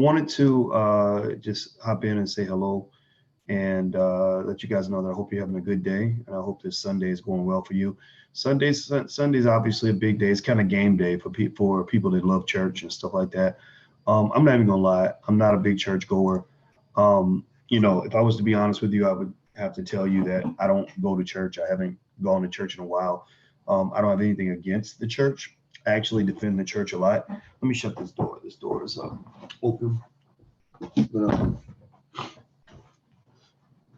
wanted to just hop in and say hello and let you guys know that I hope you're having a good day, and I hope this Sunday is going well for you. Sunday's obviously a big day. It's kind of game day for people that love church and stuff like that. I'm not even gonna lie, I'm not a big church goer. If I was to be honest with you, I would have to tell you that I don't go to church. I haven't gone to church in a while. I don't have anything against the church. I actually defend the church a lot. Let me shut this door. This door is open. But,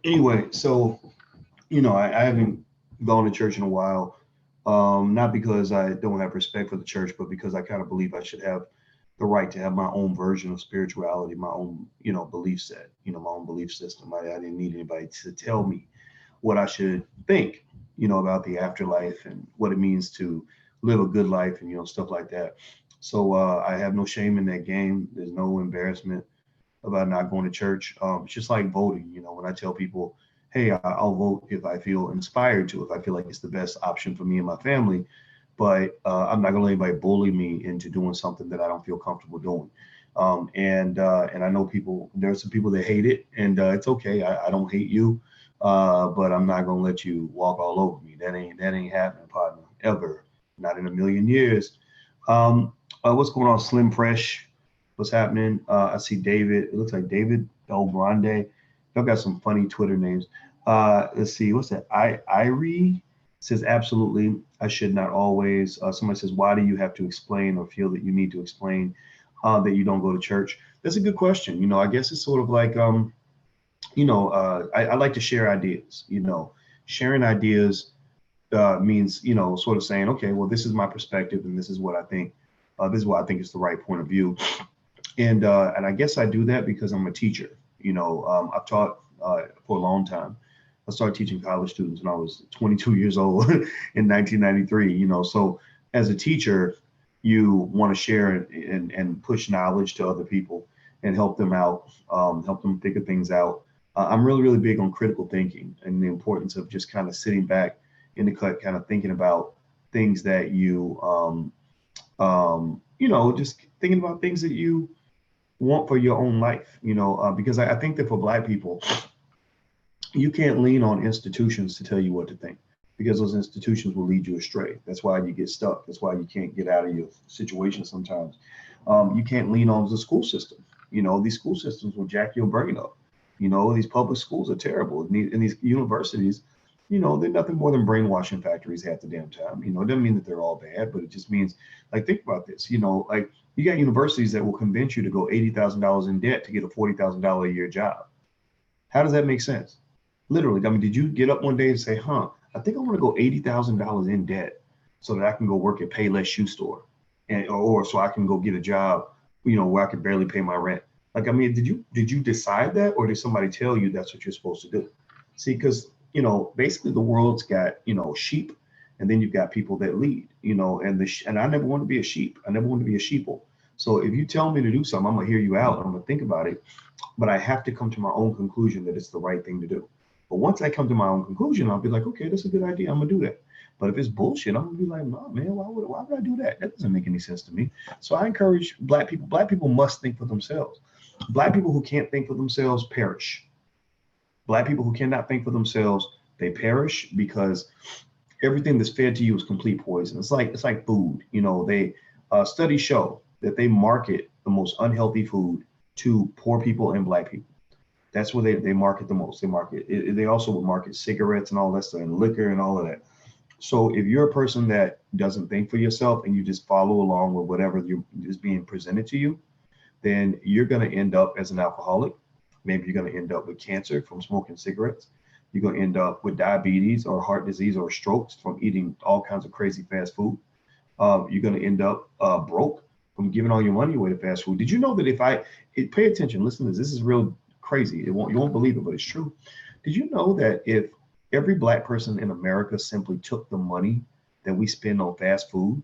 anyway, so I haven't gone to church in a while. Not because I don't have respect for the church, but because I kind of believe I should have the right to have my own version of spirituality, my own, belief set, my own belief system. I didn't need anybody to tell me what I should think, about the afterlife and what it means to live a good life and, stuff like that. So I have no shame in that game. There's no embarrassment about not going to church. It's just like voting, when I tell people, hey, I'll vote if I feel inspired to, if I feel like it's the best option for me and my family, but I'm not gonna let anybody bully me into doing something that I don't feel comfortable doing. And I know there are some people that hate it, and it's okay. I don't hate you, but I'm not gonna let you walk all over me. That ain't happening, partner, ever. Not in a million years. What's going on, Slim Fresh? What's happening? I see David. It looks like David Belgrande. Y'all got some funny Twitter names. Let's see. What's that? Irie says, absolutely. I should not always. Somebody says, why do you have to explain or feel that you need to explain that you don't go to church? That's a good question. I guess it's sort of like, I like to share ideas. Sharing ideas means, sort of saying, okay, well, this is my perspective and this is what I think. This is what I think is the right point of view. And I guess I do that because I'm a teacher. I've taught for a long time. I started teaching college students when I was 22 years old in 1993. So as a teacher, you want to share and push knowledge to other people and help them out, help them figure things out. I'm really, really big on critical thinking and the importance of just kind of sitting back in the cut, kind of thinking about things that you, just thinking about things that you want for your own life, because I think that for Black people, you can't lean on institutions to tell you what to think, because those institutions will lead you astray. That's why you get stuck. That's why you can't get out of your situation sometimes. You can't lean on the school system. These school systems will jack your brain up. These public schools are terrible. And these universities, they're nothing more than brainwashing factories half the damn time. It doesn't mean that they're all bad, but it just means, like, think about this, like, you got universities that will convince you to go $80,000 in debt to get a $40,000 a year job. How does that make sense? Literally, I mean, did you get up one day and say, I think I want to go $80,000 in debt so that I can go work at Payless Shoe Store, or so I can go get a job, where I can barely pay my rent? Like, I mean, did you decide that, or did somebody tell you that's what you're supposed to do? See, because, basically the world's got, sheep, and then you've got people that lead, and I never want to be a sheep. I never want to be a sheeple. So if you tell me to do something, I'm gonna hear you out. I'm gonna think about it, but I have to come to my own conclusion that it's the right thing to do. But once I come to my own conclusion, I'll be like, okay, that's a good idea. I'm gonna do that. But if it's bullshit, I'm gonna be like, no, man, why would I do that? That doesn't make any sense to me. So I encourage Black people. Black people must think for themselves. Black people who can't think for themselves perish. Black people who cannot think for themselves, they perish, because everything that's fed to you is complete poison. It's like food. They studies show that they market the most unhealthy food to poor people and Black people. That's where they market the most. They also will market cigarettes and all that stuff, and liquor and all of that. So if you're a person that doesn't think for yourself and you just follow along with whatever is being presented to you, then you're going to end up as an alcoholic. Maybe you're going to end up with cancer from smoking cigarettes. You're going to end up with diabetes or heart disease or strokes from eating all kinds of crazy fast food. You're going to end up broke from giving all your money away to fast food. Did you know that pay attention, listen to this. This is real crazy. You won't believe it, but it's true. Did you know that if every Black person in America simply took the money that we spend on fast food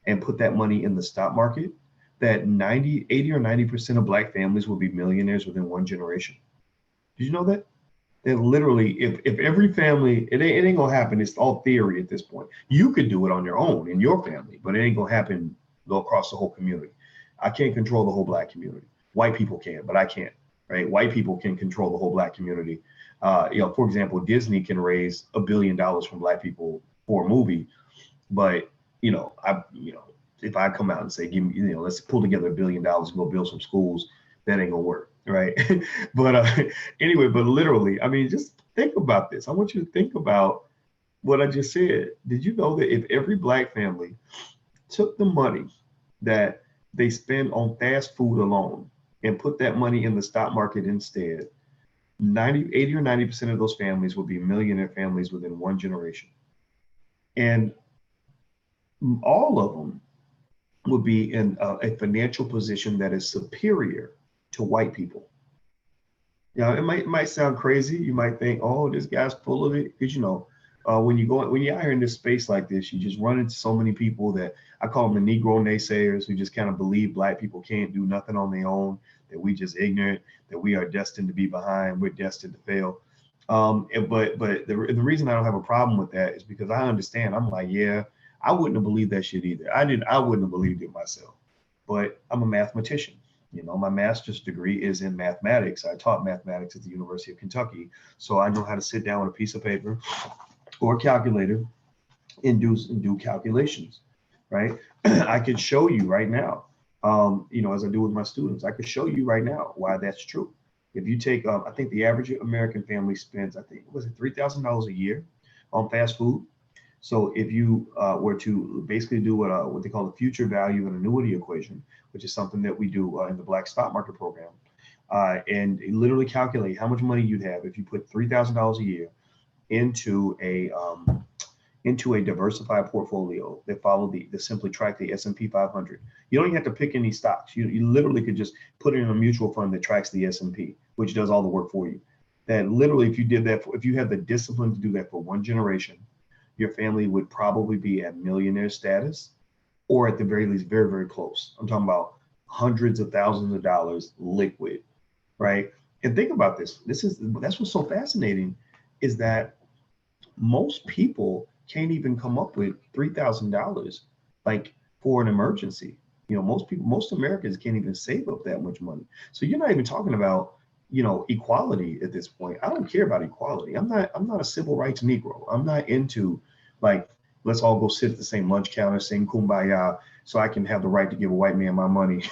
and put that money in the stock market, that 80 or 90% of Black families will be millionaires within one generation? Did you know that? That literally, if every family, it ain't gonna happen. It's all theory at this point. You could do it on your own in your family, but it ain't gonna happen across the whole community. I can't control the whole Black community. White people can, but I can't, right? White people can control the whole black community. For example, Disney can raise $1 billion from black people for a movie, but if I come out and say, give me, let's pull together $1 billion and go build some schools, that ain't gonna work, right? But anyway, but literally, I mean, just think about this. I want you to think about what I just said. Did you know that if every black family took the money that they spend on fast food alone and put that money in the stock market instead, 80 or 90% of those families would be millionaire families within one generation. And all of them would be in a financial position that is superior to white people. It might sound crazy. You might think, oh, this guy's full of it. Because when you're out here in this space like this, you just run into so many people that I call them the Negro naysayers, who just kind of believe black people can't do nothing on their own, that we just ignorant, that we are destined to be behind, we're destined to fail. But the reason I don't have a problem with that is because I understand. I'm like, yeah, I wouldn't have believed that shit either. I wouldn't have believed it myself. But I'm a mathematician. My master's degree is in mathematics. I taught mathematics at the University of Kentucky. So I know how to sit down with a piece of paper or a calculator and do calculations, right? I could show you right now, as I do with my students, I could show you right now why that's true. If you take, I think the average American family spends, was it $3,000 a year on fast food? So if you were to basically do what they call the future value and annuity equation, which is something that we do in the Black Stock Market program, and literally calculate how much money you'd have if you put $3,000 a year into a diversified portfolio that that simply track the S&P 500. You don't even have to pick any stocks. You literally could just put it in a mutual fund that tracks the S&P, which does all the work for you. That literally, if you did that, if you had the discipline to do that for one generation, your family would probably be at millionaire status, or at the very least, very, very close. I'm talking about hundreds of thousands of dollars liquid, right? And think about this. That's what's so fascinating, is that most people can't even come up with $3,000 like for an emergency. Most Americans can't even save up that much money. So you're not even talking about equality at this point. I don't care about equality. I'm not a civil rights Negro. I'm not into like, let's all go sit at the same lunch counter, sing kumbaya, so I can have the right to give a white man my money.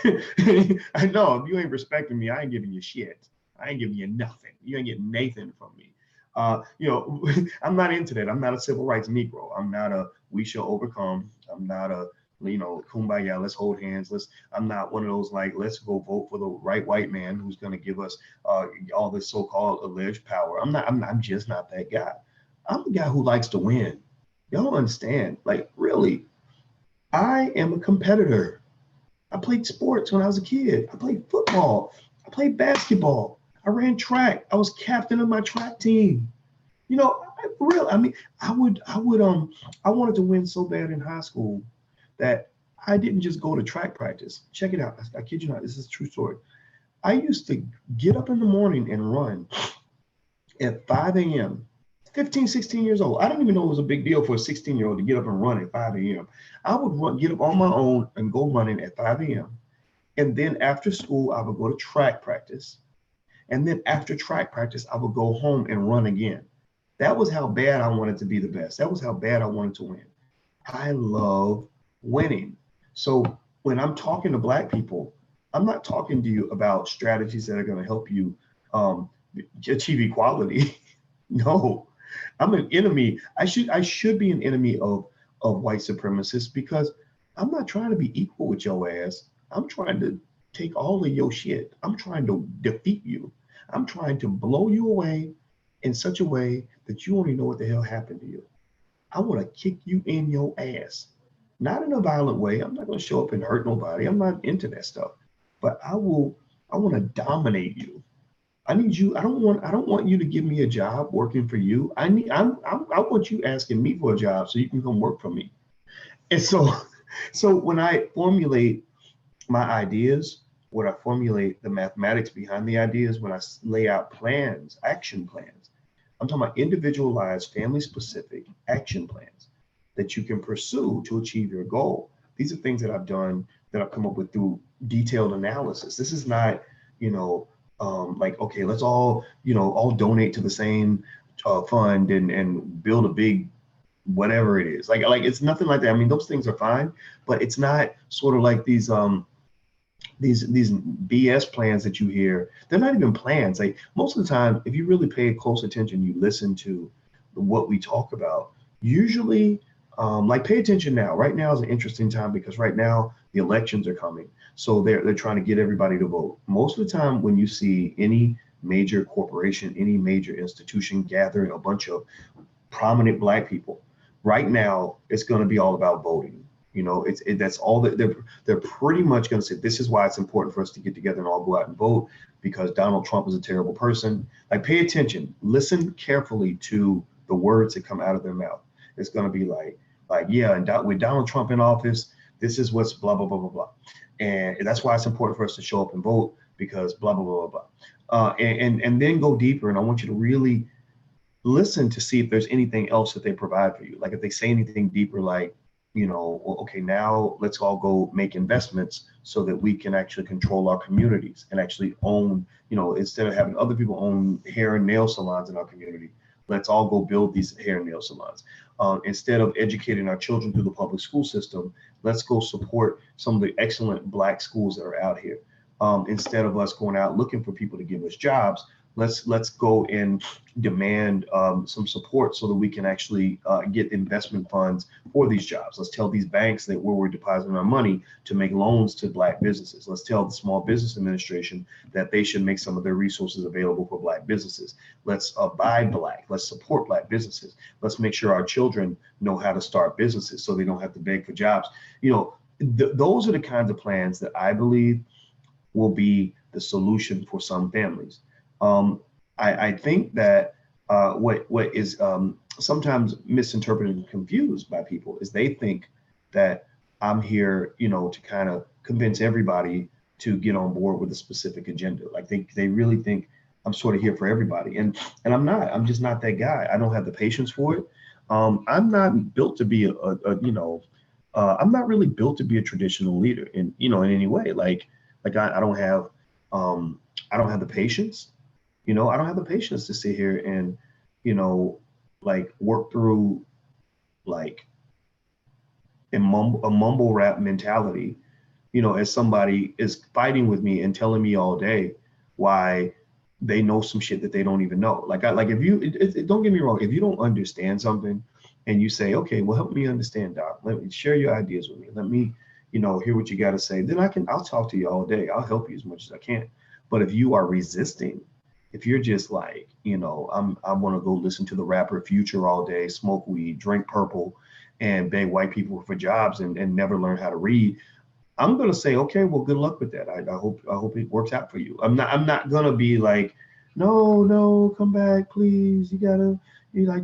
I know, if you ain't respecting me, I ain't giving you shit. I ain't giving you nothing. You ain't getting Nathan from me. I'm not into that. I'm not a civil rights Negro. I'm not a we shall overcome. I'm not a kumbaya, let's hold hands. I'm not one of those like, let's go vote for the right white man who's going to give us all this so-called alleged power. I'm just not that guy. I'm the guy who likes to win. Y'all don't understand. Like, really, I am a competitor. I played sports when I was a kid. I played football. I played basketball. I ran track. I was captain of my track team. I wanted to win so bad in high school that I didn't just go to track practice. Check it out. I kid you not. This is a true story. I used to get up in the morning and run at 5 a.m. 15, 16 years old. I didn't even know it was a big deal for a 16-year-old to get up and run at 5 a.m. I would get up on my own and go running at 5 a.m. And then after school, I would go to track practice. And then after track practice, I would go home and run again. That was how bad I wanted to be the best. That was how bad I wanted to win. I love winning. So when I'm talking to Black people, I'm not talking to you about strategies that are going to help you achieve equality. No, I'm an enemy. I should be an enemy of white supremacists, because I'm not trying to be equal with your ass. I'm trying to take all of your shit. I'm trying to defeat you. I'm trying to blow you away in such a way that you only know what the hell happened to you. I want to kick you in your ass. Not in a violent way. I'm not going to show up and hurt nobody. I'm not into that stuff. But I want to dominate you. I need you. I don't want you to give me a job working for you. I want you asking me for a job so you can come work for me. And so when I formulate my ideas, when I formulate the mathematics behind the ideas, when I lay out plans, action plans, I'm talking about individualized, family-specific action plans that you can pursue to achieve your goal. These are things that I've done, that I've come up with through detailed analysis. This is not you know, like, okay, let's all, all donate to the same fund and build a big whatever it is. Like it's nothing like that. I mean, those things are fine, but it's not sort of like these BS plans that you hear. They're not even plans. Like most of the time, if you really pay close attention, you listen to what we talk about. Usually, like pay attention now. Right now is an interesting time because right now the elections are coming, so they're trying to get everybody to vote. Most of the time, when you see any major corporation, any major institution gathering a bunch of prominent Black people, right now it's going to be all about voting. That's all that they're pretty much going to say. This is why it's important for us to get together and all go out and vote, because Donald Trump is a terrible person. Like, pay attention, listen carefully to the words that come out of their mouth. It's going to be like, yeah, and with Donald Trump in office, this is what's blah blah blah blah blah, and that's why it's important for us to show up and vote, because blah blah blah blah blah, and then go deeper. And I want you to really listen to see if there's anything else that they provide for you. Like if they say anything deeper, like, well, okay, now let's all go make investments so that we can actually control our communities and actually own, instead of having other people own hair and nail salons in our community, let's all go build these hair and nail salons. Instead of educating our children through the public school system, let's go support some of the excellent Black schools that are out here. Instead of us going out looking for people to give us jobs, let's go and demand some support so that we can actually get investment funds for these jobs. Let's tell these banks that where we're depositing our money to make loans to Black businesses. Let's tell the Small Business Administration that they should make some of their resources available for Black businesses. Let's buy Black. Let's support Black businesses. Let's make sure our children know how to start businesses so they don't have to beg for jobs. Those are the kinds of plans that I believe will be the solution for some families. I think that what is sometimes misinterpreted and confused by people is they think that I'm here, to kind of convince everybody to get on board with a specific agenda. Like they really think I'm sort of here for everybody, and I'm not. I'm just not that guy. I don't have the patience for it. I'm not built to be I'm not really built to be a traditional leader in any way. Like I don't have the patience. I don't have the patience to sit here and, like work through like a mumble rap mentality, as somebody is fighting with me and telling me all day why they know some shit that they don't even know. Like if you, don't get me wrong, if you don't understand something and you say, okay, well, help me understand, Doc, let me share your ideas with me. Let me, hear what you got to say. Then I'll talk to you all day. I'll help you as much as I can. But if you are resisting, if you're just like, I want to go listen to the rapper Future all day, smoke weed, drink purple, and beg white people for jobs and never learn how to read, I'm gonna say, okay, well, good luck with that. I hope it works out for you. I'm not gonna be like, no, come back, please. You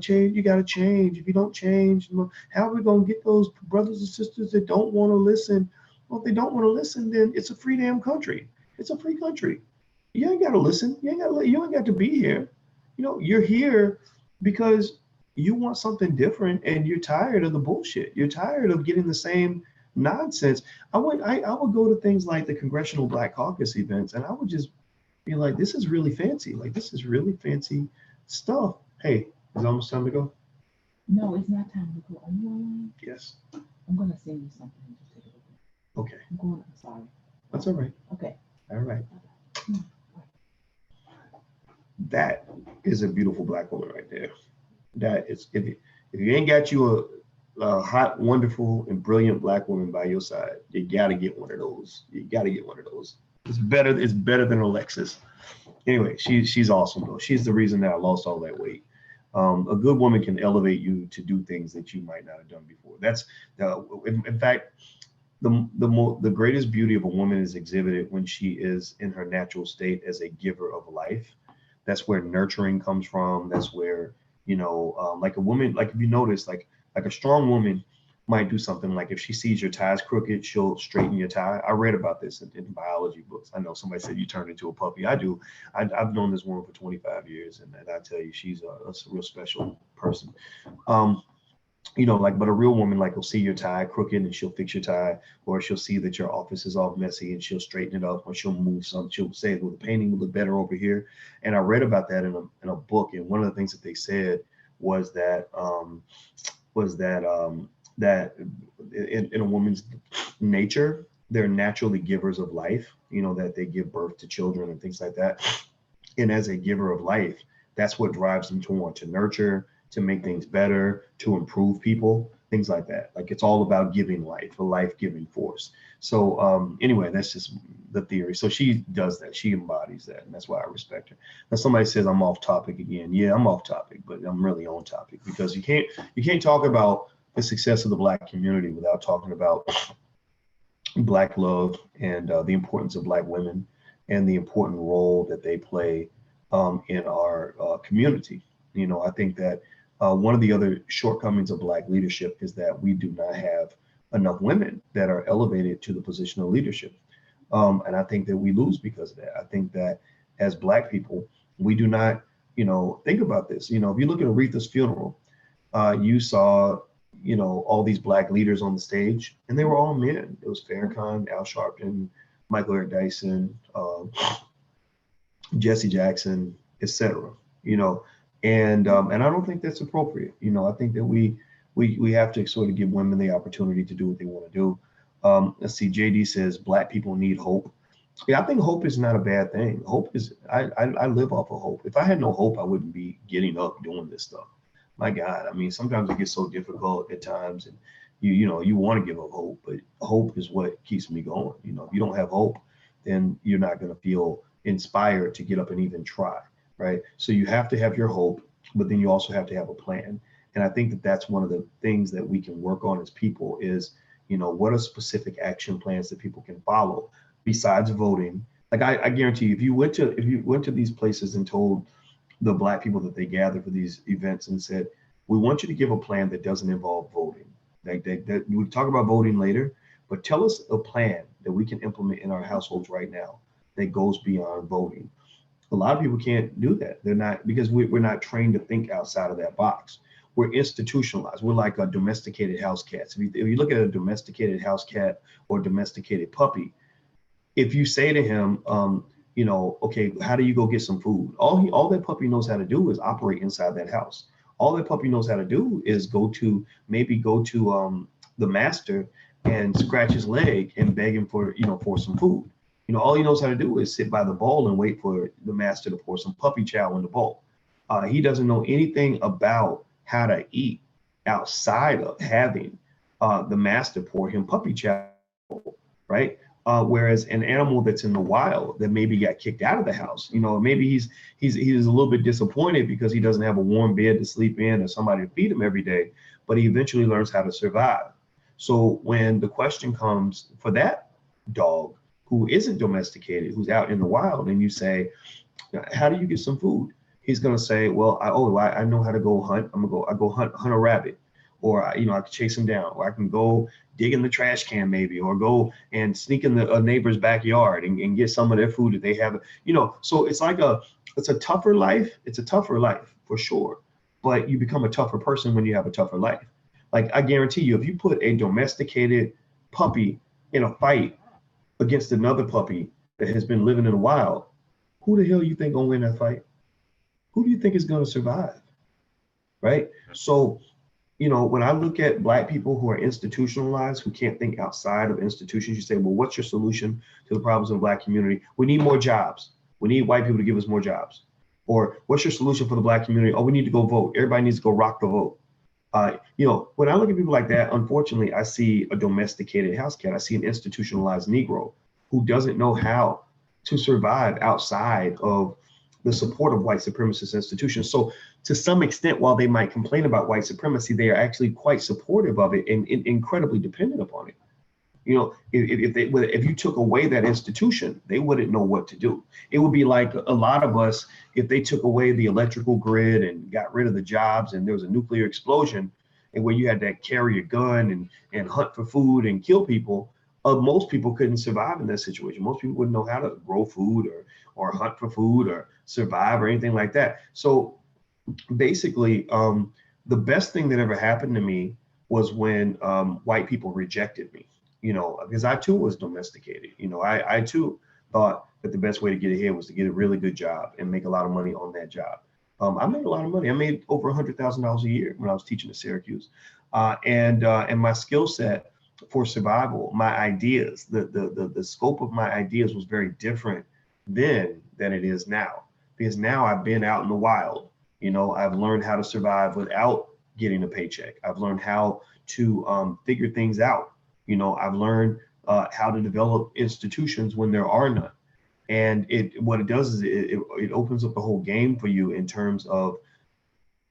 change. You gotta change. If you don't change, how are we gonna get those brothers and sisters that don't want to listen? Well, if they don't want to listen, then it's a free damn country. It's a free country. You ain't got to listen. You ain't got to be here. You're here because you want something different and you're tired of the bullshit. You're tired of getting the same nonsense. I would go to things like the Congressional Black Caucus events and I would just be like, this is really fancy. Like, this is really fancy stuff. Hey, is it almost time to go? No, it's not time to go. Are you online? Yes. I'm going to send you something. Just take a look. Okay. I'm sorry. That's all right. Okay. All right. That is a beautiful Black woman right there. That is, if you ain't got you a hot, wonderful, and brilliant Black woman by your side, you gotta get one of those. You gotta get one of those. It's better than Alexis. Anyway, she's awesome though. She's the reason that I lost all that weight. A good woman can elevate you to do things that you might not have done before. That's in fact, the greatest beauty of a woman is exhibited when she is in her natural state as a giver of life. That's where nurturing comes from. That's where, like a woman, like if you notice, like a strong woman might do something like if she sees your tie's crooked, she'll straighten your tie. I read about this in biology books. I know somebody said you turned into a puppy. I do. I've known this woman for 25 years, and I tell you, she's a real special person. like, but a real woman, like, will see your tie crooked and she'll fix your tie, or she'll see that your office is all messy and she'll straighten it up, or she'll move some, she'll say, well, the painting would look better over here. And I read about that in a book. And one of the things that they said was that, that in a woman's nature, they're naturally givers of life, that they give birth to children and things like that. And as a giver of life, that's what drives them to want to nurture, to make things better, to improve people, things like that. Like, it's all about giving life, a life-giving force. So anyway, that's just the theory. So she does that. She embodies that. And that's why I respect her. Now somebody says I'm off topic again. Yeah, I'm off topic, but I'm really on topic, because you can't talk about the success of the Black community without talking about Black love and the importance of Black women and the important role that they play in our community. I think that one of the other shortcomings of Black leadership is that we do not have enough women that are elevated to the position of leadership. And I think that we lose because of that. I think that as Black people, we do not, think about this. If you look at Aretha's funeral, you saw, all these Black leaders on the stage, and they were all men. It was Farrakhan, Al Sharpton, Michael Eric Dyson, Jesse Jackson, etc. And I don't think that's appropriate. I think that we have to sort of give women the opportunity to do what they want to do. Let's see. JD says Black people need hope. Yeah, I think hope is not a bad thing. Hope is, I live off of hope. If I had no hope, I wouldn't be getting up doing this stuff. My God, I mean, sometimes it gets so difficult at times, and you want to give up hope, but hope is what keeps me going. If you don't have hope, then you're not going to feel inspired to get up and even try, right? So you have to have your hope, but then you also have to have a plan. And I think that that's one of the things that we can work on as people is, what are specific action plans that people can follow besides voting? Like, I guarantee you, if you went to these places and told the Black people that they gather for these events and said, we want you to give a plan that doesn't involve voting. That we talk about voting later, but tell us a plan that we can implement in our households right now that goes beyond voting. A lot of people can't do that. They're not, because we're not trained to think outside of that box. We're institutionalized. We're like a domesticated house cats. If you look at a domesticated house cat or domesticated puppy, if you say to him, okay, how do you go get some food? All that puppy knows how to do is operate inside that house. All that puppy knows how to do is go to the master and scratch his leg and beg him for some food. All he knows how to do is sit by the bowl and wait for the master to pour some puppy chow in the bowl. He doesn't know anything about how to eat outside of having the master pour him puppy chow, right? Whereas an animal that's in the wild that maybe got kicked out of the house, maybe he's a little bit disappointed because he doesn't have a warm bed to sleep in or somebody to feed him every day, but he eventually learns how to survive. So when the question comes for that dog who isn't domesticated, who's out in the wild, and you say, how do you get some food? He's going to say, well, I know how to go hunt. I go hunt a rabbit, or I can chase him down, or I can go dig in the trash can maybe, or go and sneak in a neighbor's backyard and get some of their food that they have. So it's a tougher life. It's a tougher life for sure, but you become a tougher person when you have a tougher life. Like, I guarantee you, if you put a domesticated puppy in a fight against another puppy that has been living in the wild, who the hell you think gonna win that fight? Who do you think is gonna survive? Right? So, when I look at Black people who are institutionalized, who can't think outside of institutions, you say, well, what's your solution to the problems in the Black community? We need more jobs. We need white people to give us more jobs. Or what's your solution for the Black community? Oh, we need to go vote. Everybody needs to go rock the vote. When I look at people like that, unfortunately, I see a domesticated house cat. I see an institutionalized Negro who doesn't know how to survive outside of the support of white supremacist institutions. So to some extent, while they might complain about white supremacy, they are actually quite supportive of it and incredibly dependent upon it. If you took away that institution, they wouldn't know what to do. It would be like a lot of us, if they took away the electrical grid and got rid of the jobs and there was a nuclear explosion and where you had to carry a gun and hunt for food and kill people, most people couldn't survive in that situation. Most people wouldn't know how to grow food or hunt for food or survive or anything like that. So basically, the best thing that ever happened to me was when white people rejected me, because I too was domesticated. I too thought that the best way to get ahead was to get a really good job and make a lot of money on that job. I made a lot of money. I made over $100,000 a year when I was teaching at Syracuse, and my skill set for survival, my ideas, the scope of my ideas was very different then than it is now. Because now I've been out in the wild. I've learned how to survive without getting a paycheck. I've learned how to figure things out. I've learned how to develop institutions when there are none. And what it does is it opens up the whole game for you in terms of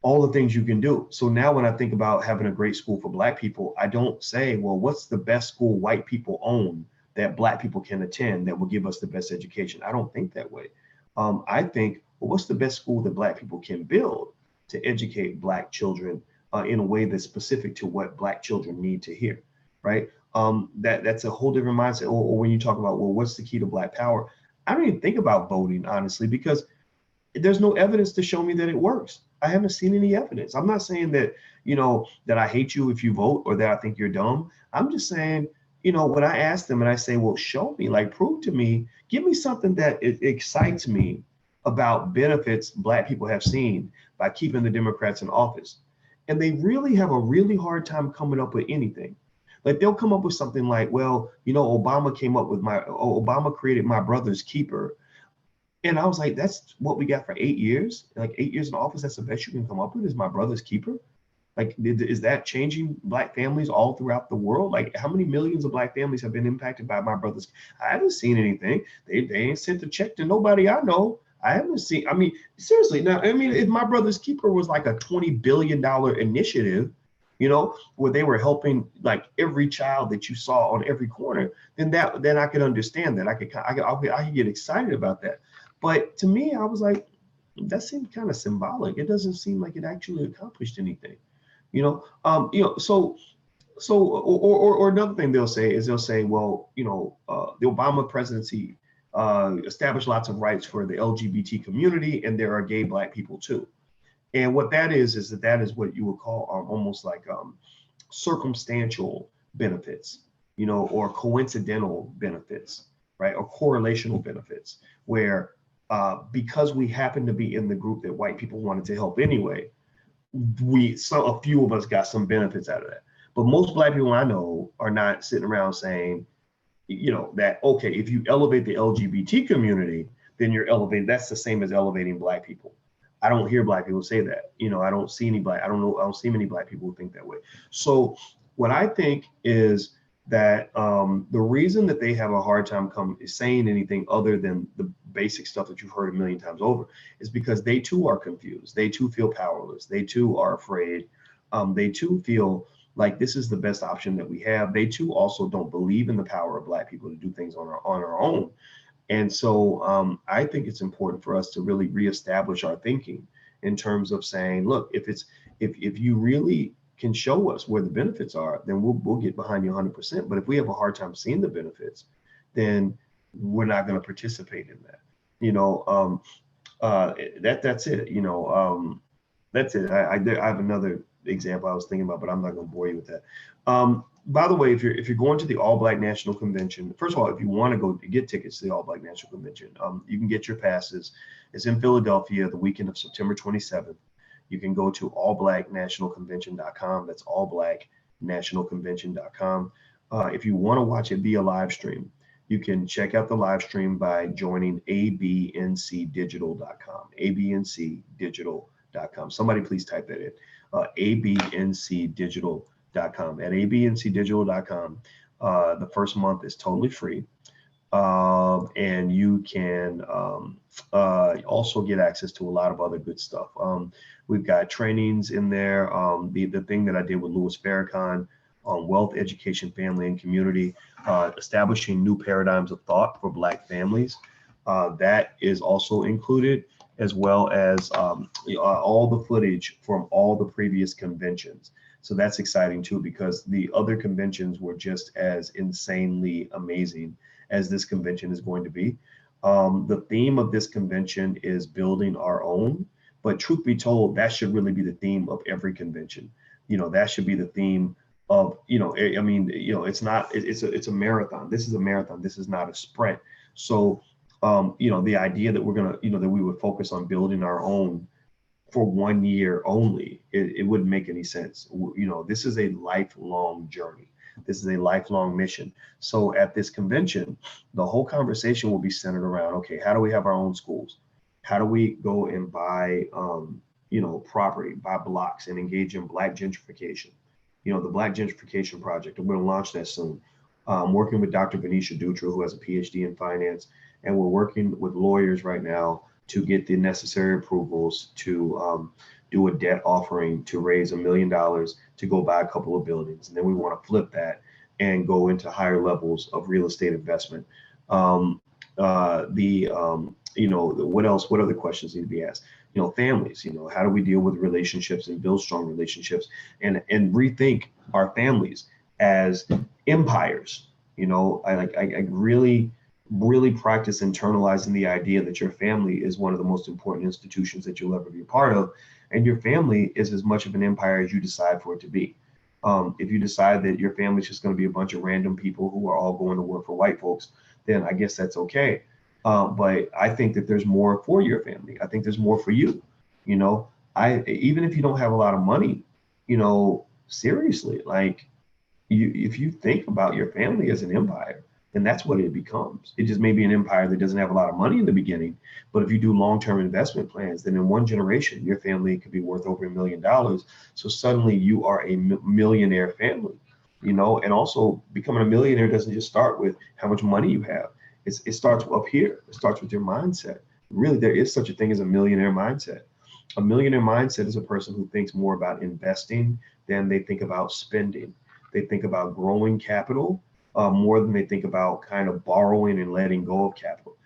all the things you can do. So now when I think about having a great school for Black people, I don't say, well, what's the best school white people own that Black people can attend that will give us the best education? I don't think that way. I think, well, what's the best school that Black people can build to educate Black children in a way that's specific to what Black children need to hear, right? That's a whole different mindset. Or when you talk about, well, what's the key to Black power? I don't even think about voting, honestly, because there's no evidence to show me that it works. I haven't seen any evidence. I'm not saying that, that I hate you if you vote or that I think you're dumb. I'm just saying, when I ask them and I say, well, show me, like prove to me, give me something that excites me about benefits Black people have seen by keeping the Democrats in office. And they really have a really hard time coming up with anything. Like they'll come up with something like, well, Obama created my brother's keeper. And I was like, that's what we got for 8 years? Like 8 years in office, that's the best you can come up with is my brother's keeper? Like, is that changing Black families all throughout the world? Like, how many millions of Black families have been impacted by my brother's? I haven't seen anything. They ain't sent a check to nobody I know. I haven't seen, I mean, seriously. Now, I mean, if my brother's keeper was like a $20 billion initiative, where they were helping like every child that you saw on every corner, then I could understand that. I could get excited about that. But to me, I was like, that seemed kind of symbolic. It doesn't seem like it actually accomplished anything, or another thing they'll say, well, the Obama presidency established lots of rights for the LGBT community, and there are gay Black people too. And what that is that is what you would call almost like circumstantial benefits, or coincidental benefits, right? Or correlational benefits, where because we happen to be in the group that white people wanted to help anyway, a few of us got some benefits out of that. But most Black people I know are not sitting around saying, that, okay, if you elevate the LGBT community, then you're elevating, that's the same as elevating Black people. I don't hear Black people say that. I don't see I don't see many Black people who think that way. So what I think is that the reason that they have a hard time saying anything other than the basic stuff that you've heard a million times over is because they too are confused. They too feel powerless. They too are afraid. They too feel like this is the best option that we have. They too also don't believe in the power of Black people to do things on our own. And so I think it's important for us to really reestablish our thinking in terms of saying, look, if you really can show us where the benefits are, then we'll get behind you 100%. But if we have a hard time seeing the benefits, then we're not going to participate in that. That's it. That's it. I have another example I was thinking about, but I'm not going to bore you with that. By the way, if you're going to the All Black National Convention, first of all, if you want to go get tickets to the All Black National Convention, you can get your passes. It's in Philadelphia the weekend of September 27th. You can go to allblacknationalconvention.com. That's allblacknationalconvention.com. If you want to watch it via live stream, you can check out the live stream by joining abncdigital.com. abncdigital.com. Somebody please type that in. abncdigital.com. At abncdigital.com, the first month is totally free. And you can also get access to a lot of other good stuff. We've got trainings in there. The thing that I did with Louis Farrakhan on wealth, education, family, and community, establishing new paradigms of thought for Black families. That is also included, as well as all the footage from all the previous conventions. So that's exciting too, because the other conventions were just as insanely amazing as this convention is going to be. The theme of this convention is building our own, But truth be told, that should really be the theme of every convention. That should be the theme of, I mean, it's not, it's a marathon. This is a marathon. This is not a sprint. So, the idea that we're going to, that we would focus on building our own for 1 year only, it wouldn't make any sense. This is a lifelong journey. This is a lifelong mission. So at this convention, the whole conversation will be centered around, okay, how do we have our own schools? How do we go and buy, property, buy blocks, and engage in Black gentrification? The Black Gentrification Project, and we're going to launch that soon. Working with Dr. Venetia Dutra, who has a PhD in finance, and we're working with lawyers right now to get the necessary approvals to do a debt offering to raise $1 million to go buy a couple of buildings. And then we want to flip that and go into higher levels of real estate investment. What else? What other questions need to be asked? Families, how do we deal with relationships and build strong relationships and rethink our families as empires? I really practice internalizing the idea that your family is one of the most important institutions that you'll ever be a part of. And your family is as much of an empire as you decide for it to be. If you decide that your family is just going to be a bunch of random people who are all going to work for white folks, then I guess that's okay. But I think that there's more for your family. I think there's more for you. Even if you don't have a lot of money, seriously, like if you think about your family as an empire, then that's what it becomes. It just may be an empire that doesn't have a lot of money in the beginning, but if you do long-term investment plans, then in one generation, your family could be worth over $1 million. So suddenly you are a millionaire family, and also becoming a millionaire doesn't just start with how much money you have. It starts up here. It starts with your mindset. Really, there is such a thing as a millionaire mindset. A millionaire mindset is a person who thinks more about investing than they think about spending. They think about growing capital more than they think about kind of borrowing and letting go of capital.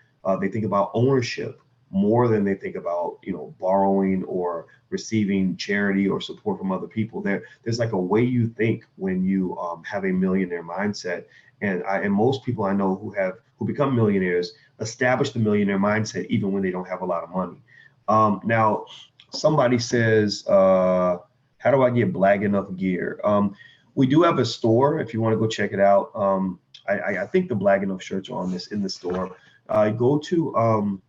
They think about ownership more than they think about, borrowing or receiving charity or support from other people. There's like a way you think when you have a millionaire mindset. And most people I know who become millionaires establish the millionaire mindset even when they don't have a lot of money. Now, somebody says, how do I get Black enough gear? We do have a store if you want to go check it out. I think the Black enough shirts are in the store. Go to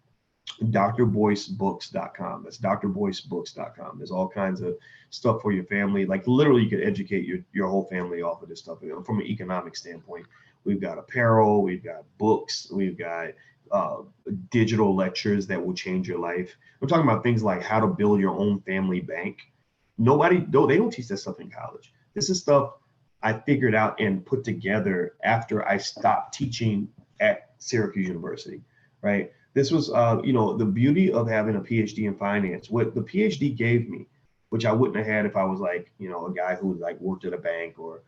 drboycebooks.com. That's drboycebooks.com. There's all kinds of stuff for your family. Like literally you could educate your whole family off of this stuff. From an economic standpoint, we've got apparel, we've got books, we've got digital lectures that will change your life. We're talking about things like how to build your own family bank. They don't teach that stuff in college. This is stuff I figured out and put together after I stopped teaching at Syracuse University, right? This was, the beauty of having a PhD in finance. What the PhD gave me, which I wouldn't have had if I was like, a guy who like worked at a bank or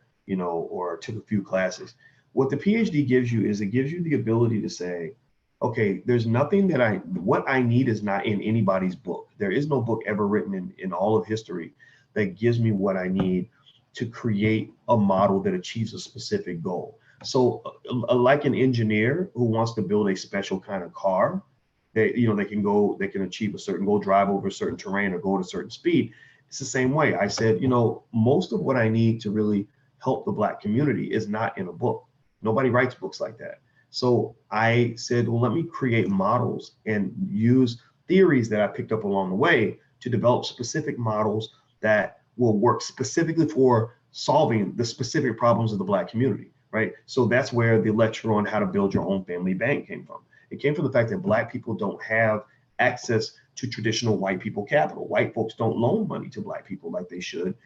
took a few classes. What the PhD gives you is it gives you the ability to say, okay, there's nothing what I need is not in anybody's book. There is no book ever written in all of history that gives me what I need to create a model that achieves a specific goal. So like an engineer who wants to build a special kind of car, they can achieve a certain goal, drive over a certain terrain or go at a certain speed. It's the same way. I said, most of what I need to really help the Black community is not in a book. Nobody writes books like that. So I said, well, let me create models and use theories that I picked up along the way to develop specific models that will work specifically for solving the specific problems of the Black community, right? So that's where the lecture on how to build your own family bank came from. It came from the fact that Black people don't have access to traditional white people capital. White folks don't loan money to Black people like they should.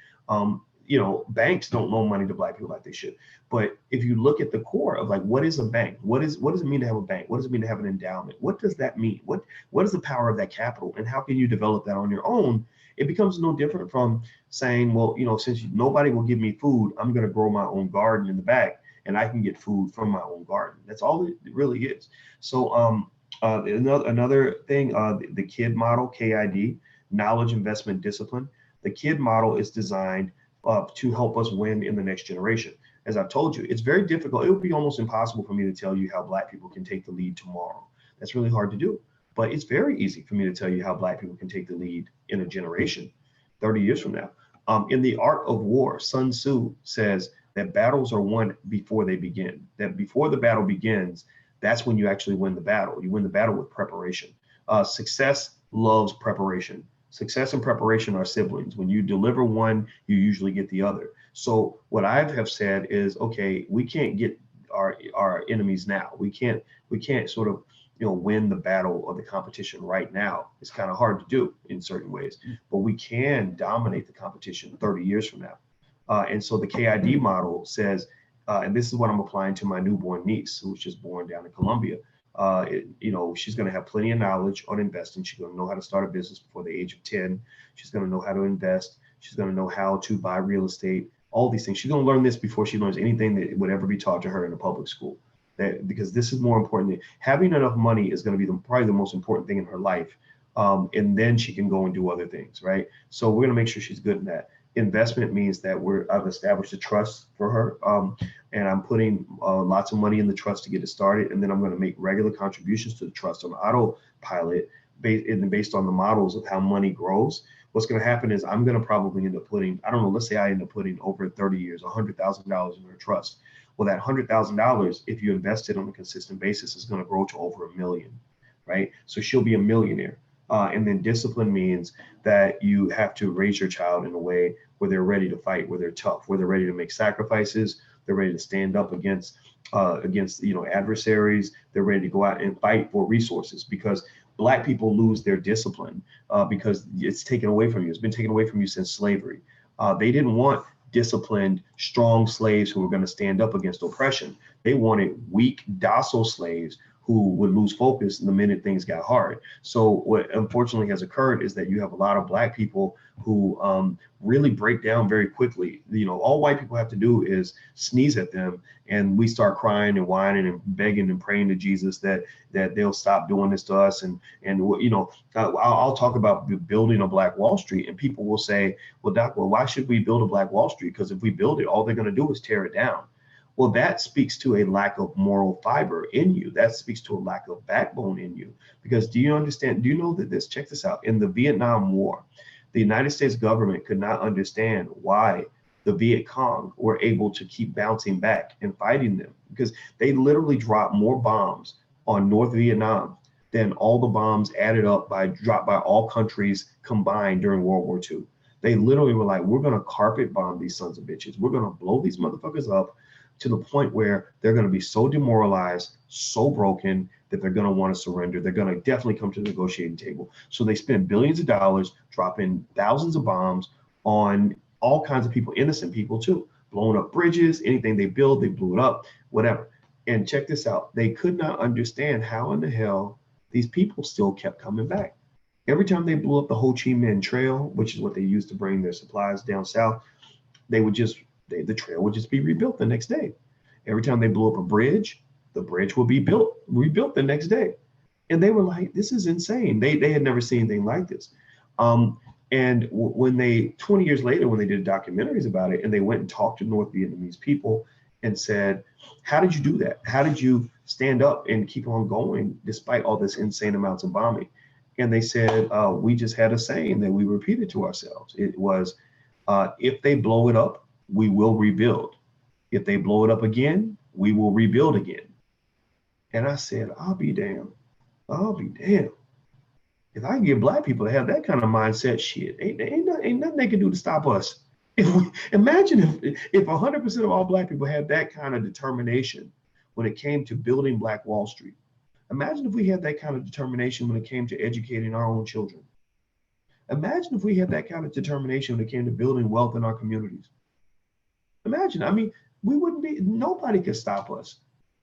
Banks don't loan money to Black people like they should. But if you look at the core of like, what is a bank? What does it mean to have a bank? What does it mean to have an endowment? What does that mean? What is the power of that capital? And how can you develop that on your own? It becomes no different from saying, well, since nobody will give me food, I'm going to grow my own garden in the back and I can get food from my own garden. That's all it really is. So another thing, the KID model, KID, knowledge, investment, discipline. The KID model is designed to help us win in the next generation. As I've told you, it's very difficult. It would be almost impossible for me to tell you how Black people can take the lead tomorrow. That's really hard to do. But it's very easy for me to tell you how Black people can take the lead in a generation, 30 years from now. In The Art of War, Sun Tzu says that battles are won before they begin. That before the battle begins, that's when you actually win the battle. You win the battle with preparation. Success loves preparation. Success and preparation are siblings. When you deliver one, you usually get the other. So what I have said is, okay, we can't get our enemies now. We can't sort of win the battle or the competition right now. It's kind of hard to do in certain ways, but we can dominate the competition 30 years from now. And so the KID model says, and this is what I'm applying to my newborn niece, who was just born down in Colombia. She's going to have plenty of knowledge on investing. She's going to know how to start a business before the age of 10. She's going to know how to invest. She's going to know how to buy real estate, all these things. She's going to learn this before she learns anything that would ever be taught to her in a public school. Because this is more important. Having enough money is going to be probably the most important thing in her life. And then she can go and do other things, right? So we're going to make sure she's good in that. Investment means that I've established a trust for her, and I'm putting lots of money in the trust to get it started, and then I'm going to make regular contributions to the trust on autopilot based on the models of how money grows. What's going to happen is I'm going to probably end up putting, I don't know, let's say I end up putting over 30 years, $100,000 in her trust. Well, that $100,000, if you invest it on a consistent basis, is going to grow to over $1 million, right? So she'll be a millionaire. And then discipline means that you have to raise your child in a way where they're ready to fight, where they're tough, where they're ready to make sacrifices, they're ready to stand up against adversaries, they're ready to go out and fight for resources, because Black people lose their discipline because it's taken away from you. It's been taken away from you since slavery. They didn't want disciplined, strong slaves who were going to stand up against oppression. They wanted weak, docile slaves who would lose focus the minute things got hard. So what unfortunately has occurred is that you have a lot of Black people who really break down very quickly. All white people have to do is sneeze at them, and we start crying and whining and begging and praying to Jesus that they'll stop doing this to us. And I'll talk about building a Black Wall Street, and people will say, well, Doc, why should we build a Black Wall Street? Because if we build it, all they're going to do is tear it down. Well, that speaks to a lack of moral fiber in you. That speaks to a lack of backbone in you. Because do you know that check this out, in the Vietnam War, the United States government could not understand why the Viet Cong were able to keep bouncing back and fighting them, because they literally dropped more bombs on North Vietnam than all the bombs added up dropped by all countries combined during World War II. They literally were like, we're going to carpet bomb these sons of bitches. We're going to blow these motherfuckers up to the point where they're going to be so demoralized, so broken, that they're going to want to surrender. They're going to definitely come to the negotiating table. So they spend billions of dollars dropping thousands of bombs on all kinds of people, innocent people too, blowing up bridges, anything they build, they blew it up, whatever. And check this out. They could not understand how in the hell these people still kept coming back. Every time they blew up the Ho Chi Minh Trail, which is what they used to bring their supplies down south, the trail would just be rebuilt the next day. Every time they blew up a bridge, the bridge would be rebuilt the next day. And they were like, this is insane. They had never seen anything like this. And when 20 years later, when they did documentaries about it, and they went and talked to North Vietnamese people and said, how did you do that? How did you stand up and keep on going despite all this insane amounts of bombing? And they said, we just had a saying that we repeated to ourselves. It was, if they blow it up, we will rebuild. If they blow it up again, we will rebuild again. And I said, I'll be damned. I'll be damned. If I can get Black people to have that kind of mindset, shit, ain't nothing they can do to stop us. Imagine if 100% of all Black people had that kind of determination when it came to building Black Wall Street. Imagine if we had that kind of determination when it came to educating our own children. Imagine if we had that kind of determination when it came to building wealth in our communities. Imagine, we wouldn't be, nobody could stop us.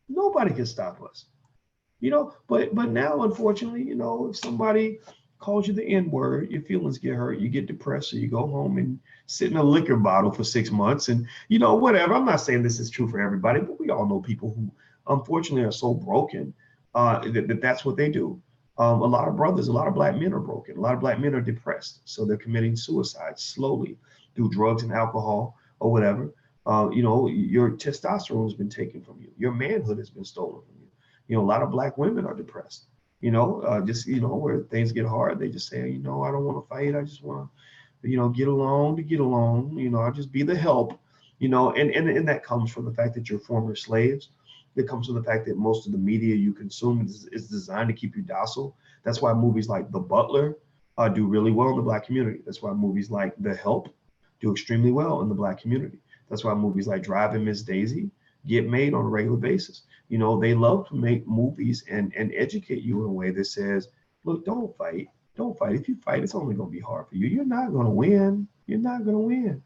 Nobody could stop us. But now, unfortunately, if somebody calls you the N-word, your feelings get hurt, you get depressed, so you go home and sit in a liquor bottle for 6 months and, whatever. I'm not saying this is true for everybody, but we all know people who unfortunately are so broken that's what they do. A lot of Black men are broken. A lot of Black men are depressed. So they're committing suicide slowly through drugs and alcohol or whatever. Your testosterone has been taken from you. Your manhood has been stolen from you. A lot of Black women are depressed. just, where things get hard, they just say, I don't want to fight. I just want to, get along to get along. I'll just be the help, and that comes from the fact that you're former slaves. It comes from the fact that most of the media you consume is designed to keep you docile. That's why movies like The Butler do really well in the Black community. That's why movies like The Help do extremely well in the Black community. That's why movies like Driving Miss Daisy get made on a regular basis. They love to make movies and educate you in a way that says, look, don't fight. Don't fight. If you fight, it's only going to be hard for you. You're not going to win. You're not going to win.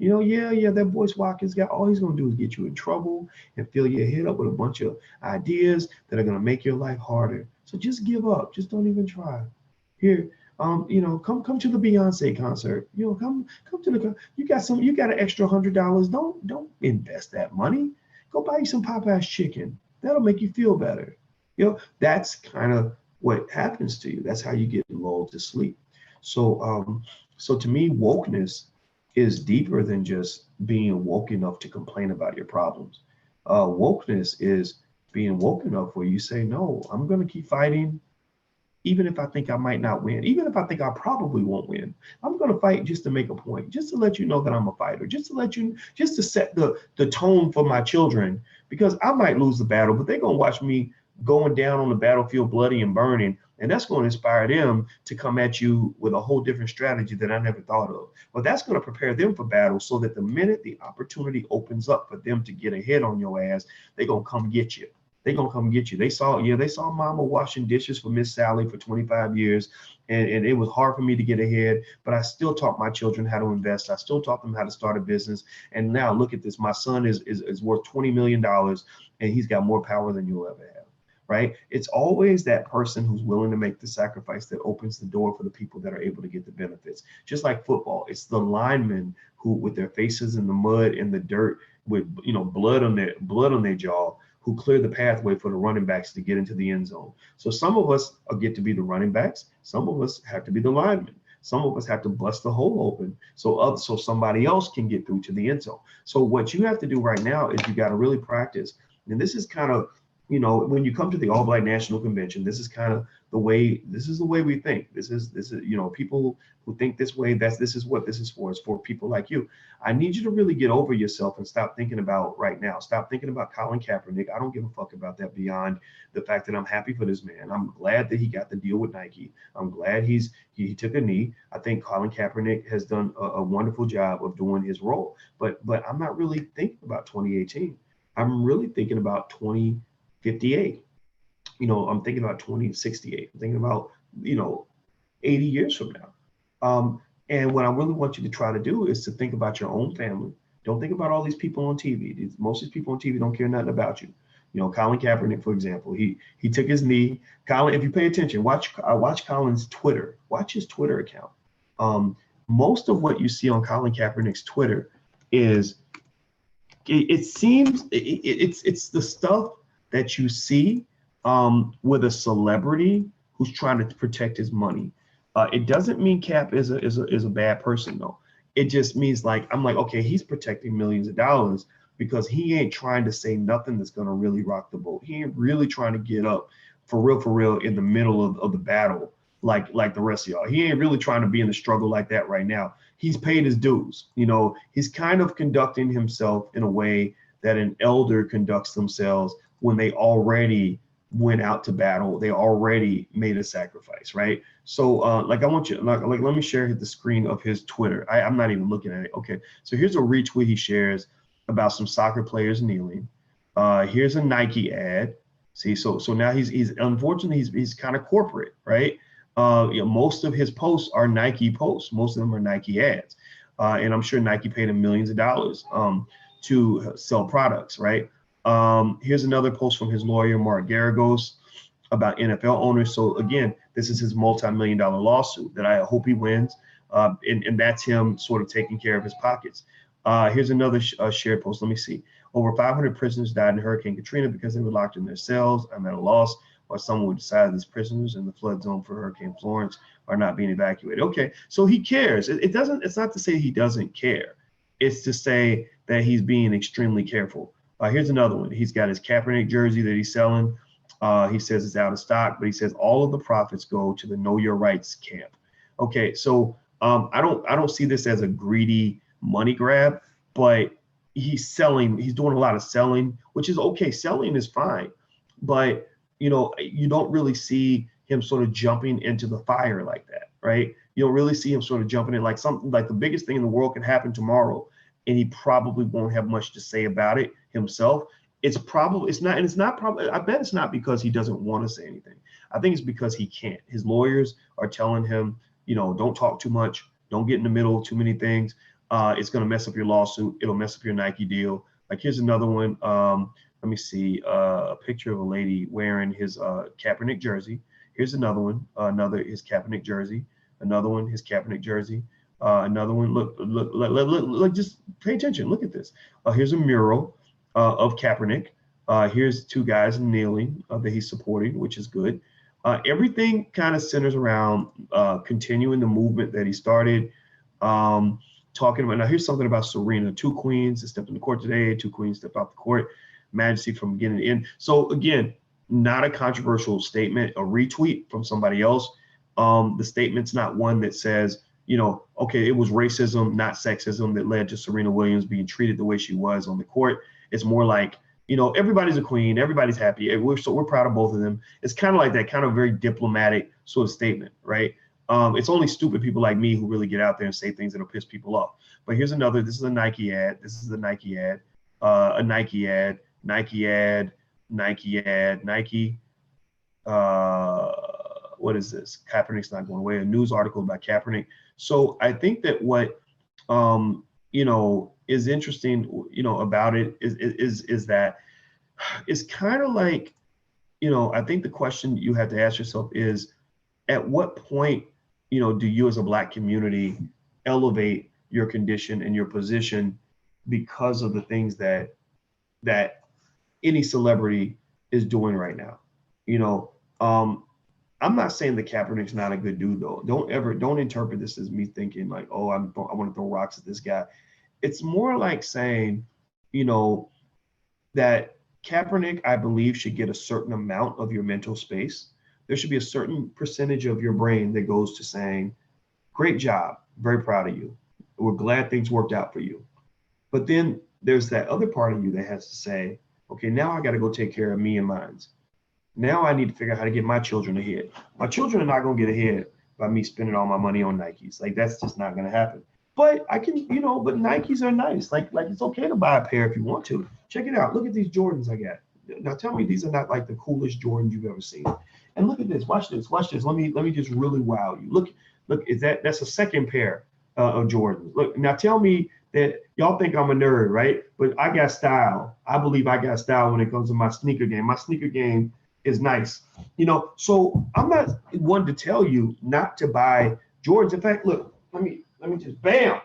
Yeah, that Boyce Watkins guy, all he's going to do is get you in trouble and fill your head up with a bunch of ideas that are going to make your life harder. So just give up. Just don't even try. Here, come to the Beyonce concert. Come to you got an extra $100. Don't invest that money. Go buy you some Popeye's chicken. That'll make you feel better. That's kind of what happens to you. That's how you get lulled to sleep. So to me, wokeness is deeper than just being woke enough to complain about your problems. Wokeness is being woke enough where you say, no, I'm going to keep fighting, even if I think I might not win, even if I think I probably won't win. I'm going to fight just to make a point, just to let you know that I'm a fighter, just to set the tone for my children, because I might lose the battle, but they're going to watch me going down on the battlefield bloody and burning. And that's going to inspire them to come at you with a whole different strategy that I never thought of. But that's going to prepare them for battle, so that the minute the opportunity opens up for them to get ahead on your ass, they're going to come get you. They're going to come get you. They saw mama washing dishes for Miss Sally for 25 years. And it was hard for me to get ahead, but I still taught my children how to invest. I still taught them how to start a business. And now look at this. My son is worth $20 million, and he's got more power than you'll ever have. Right? It's always that person who's willing to make the sacrifice that opens the door for the people that are able to get the benefits. Just like football, it's the linemen who, with their faces in the mud and the dirt, with blood on their jaw, who clear the pathway for the running backs to get into the end zone. So some of us get to be the running backs. Some of us have to be the linemen. Some of us have to bust the hole open so somebody else can get through to the end zone. So what you have to do right now is you got to really practice. And this is kind of, when you come to the All Black National Convention, this is the way we think. This is people who think this way, this is what this is for. It's for people like you. I need you to really get over yourself and stop thinking about right now. Stop thinking about Colin Kaepernick. I don't give a fuck about that, beyond the fact that I'm happy for this man. I'm glad that he got the deal with Nike. I'm glad he took a knee. I think Colin Kaepernick has done a wonderful job of doing his role. But I'm not really thinking about 2018. I'm really thinking about 2058. I'm thinking about 2068. I'm thinking about, 80 years from now. And what I really want you to try to do is to think about your own family. Don't think about all these people on TV. Most of these people on TV don't care nothing about you. Colin Kaepernick, for example, he took his knee. Colin, if you pay attention, watch Colin's Twitter. Watch his Twitter account. Most of what you see on Colin Kaepernick's Twitter is, it seems it's the stuff that you see with a celebrity who's trying to protect his money. It doesn't mean Cap is a bad person, though. It just means, I'm like, okay, he's protecting millions of dollars because he ain't trying to say nothing that's going to really rock the boat. He ain't really trying to get up for real in the middle of the battle like the rest of y'all. He ain't really trying to be in the struggle like that right now. He's paid his dues. He's kind of conducting himself in a way that an elder conducts themselves when they already went out to battle. They already made a sacrifice, right? So I want you, let me share the screen of his Twitter. I'm not even looking at it. Okay, so here's a retweet he shares about some soccer players kneeling. Here's a Nike ad. See, so now he's unfortunately he's kind of corporate, right? Most of his posts are Nike posts. Most of them are Nike ads, and I'm sure Nike paid him millions of dollars to sell products, right? Here's another post from his lawyer, Mark Garagos, about NFL owners. So again, this is his multi-million-dollar lawsuit that I hope he wins, and that's him sort of taking care of his pockets. Here's another shared post. Let me see. Over 500 prisoners died in Hurricane Katrina because they were locked in their cells. I'm at a loss why someone would decide these prisoners in the flood zone for Hurricane Florence are not being evacuated. Okay, so he cares. It's not to say he doesn't care. It's to say that he's being extremely careful. Here's another one. He's got his Kaepernick jersey that he's selling. He says it's out of stock, but he says all of the profits go to the Know Your Rights camp. Okay, so I don't see this as a greedy money grab, but he's selling. He's doing a lot of selling, which is okay. Selling is fine, but you don't really see him sort of jumping into the fire like that, right? You don't really see him sort of jumping in like something like the biggest thing in the world can happen tomorrow, and he probably won't have much to say about it himself. It's not probably, I bet it's not because he doesn't want to say anything. I think it's because he can't. His lawyers are telling him, don't talk too much, don't get in the middle of too many things. It's going to mess up your lawsuit. It'll mess up your Nike deal. Like here's another one. Let me see a picture of a lady wearing his Kaepernick jersey. Here's another one, his Kaepernick jersey. Another one, his Kaepernick jersey. Another one, look, just pay attention. Look at this. Here's a mural of Kaepernick. Here's two guys kneeling that he's supporting, which is good. Everything kind of centers around continuing the movement that he started. Talking about, now here's something about Serena. 2 queens that stepped in the court today, 2 queens stepped off the court. Majesty from beginning to end. So again, not a controversial statement, a retweet from somebody else. The statement's not one that says, okay, it was racism, not sexism that led to Serena Williams being treated the way she was on the court. It's more like, everybody's a queen, everybody's happy. We're proud of both of them. It's kind of like that kind of very diplomatic sort of statement, right? It's only stupid people like me who really get out there and say things that'll piss people off. But here's another. This is a Nike ad. This is the Nike ad. A Nike ad. Nike ad. Nike ad. Nike. What is this? Kaepernick's not going away. A news article about Kaepernick. So I think that what is interesting, about it is that it's kind of like, I think the question you have to ask yourself is, at what point, do you as a Black community elevate your condition and your position because of the things that any celebrity is doing right now? I'm not saying that Kaepernick's not a good dude though. Don't interpret this as me thinking like, oh, I want to throw rocks at this guy. It's more like saying, that Kaepernick, I believe, should get a certain amount of your mental space. There should be a certain percentage of your brain that goes to saying, great job, very proud of you. We're glad things worked out for you. But then there's that other part of you that has to say, okay, now I got to go take care of me and mine. Now I need to figure out how to get my children ahead. My children are not going to get ahead by me spending all my money on Nikes. Like, that's just not going to happen. But I can, but Nikes are nice. Like it's okay to buy a pair if you want to. Check it out. Look at these Jordans I got. Now tell me these are not like the coolest Jordans you've ever seen. And look at this. Watch this. Watch this. Let me just really wow you. Look. That's a second pair of Jordans. Look. Now tell me that y'all think I'm a nerd, right? But I got style. I believe I got style when it comes to my sneaker game. My sneaker game is nice. So I'm not one to tell you not to buy Jordans. In fact, look. Let me just bam,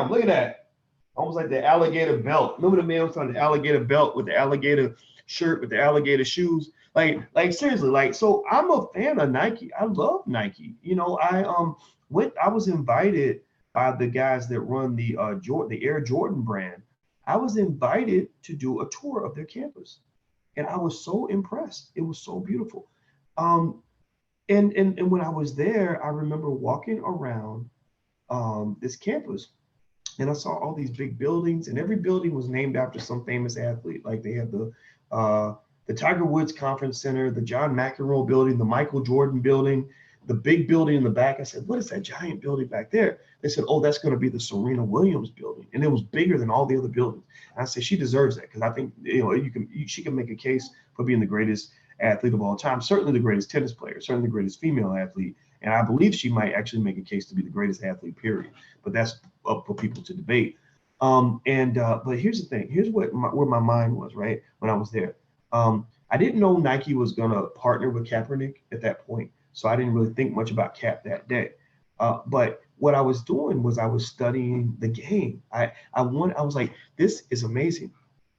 look at that. Almost like the alligator belt. Remember the man was on the alligator belt with the alligator shirt with the alligator shoes? Like seriously, like, so I'm a fan of Nike. I love Nike. I was invited by the guys that run the Air Jordan brand. I was invited to do a tour of their campus. And I was so impressed. It was so beautiful. And when I was there, I remember walking around this campus, and I saw all these big buildings, and every building was named after some famous athlete. Like they had the Tiger Woods Conference Center, the John McEnroe building, the Michael Jordan building, the big building in the back. I said, what is that giant building back there? They said, oh, that's going to be the Serena Williams building, and it was bigger than all the other buildings. And I said, she deserves that, because I think she can make a case for being the greatest athlete of all time, certainly the greatest tennis player, certainly the greatest female athlete. And I believe she might actually make a case to be the greatest athlete, period. But that's up for people to debate. But here's the thing. Here's where my mind was, right, when I was there. I didn't know Nike was going to partner with Kaepernick at that point. So I didn't really think much about Cap that day. But what I was doing was I was studying the game. I was like, this is amazing.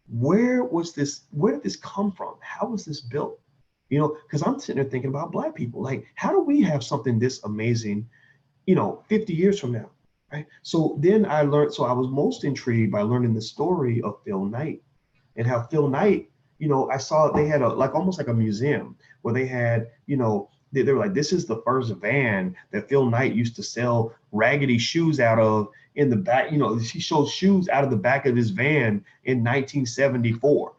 Where did this come from? How was this built? Because I'm sitting there thinking about Black people. Like, how do we have something this amazing, 50 years from now, right? So then I was most intrigued by learning the story of Phil Knight, and how Phil Knight I saw they had almost like a museum where they had, they were like, this is the first van that Phil Knight used to sell raggedy shoes out of in the back. He showed shoes out of the back of his van in 1974.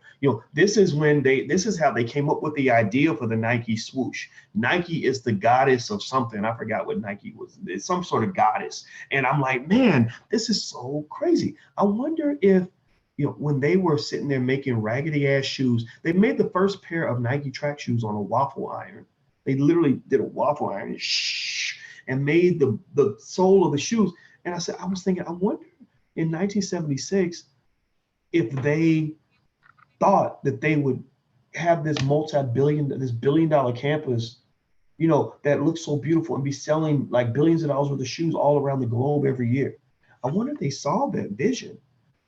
This is how they came up with the idea for the Nike swoosh. Nike is the goddess of something. I forgot what Nike was. It's some sort of goddess. And I'm like, man, this is so crazy. I wonder if, when they were sitting there making raggedy ass shoes, they made the first pair of Nike track shoes on a waffle iron. They literally did a waffle iron and made the sole of the shoes. And I was thinking, I wonder in 1976 if they thought that they would have this billion-dollar campus, that looks so beautiful and be selling like billions of dollars worth of shoes all around the globe every year. I wonder if they saw that vision,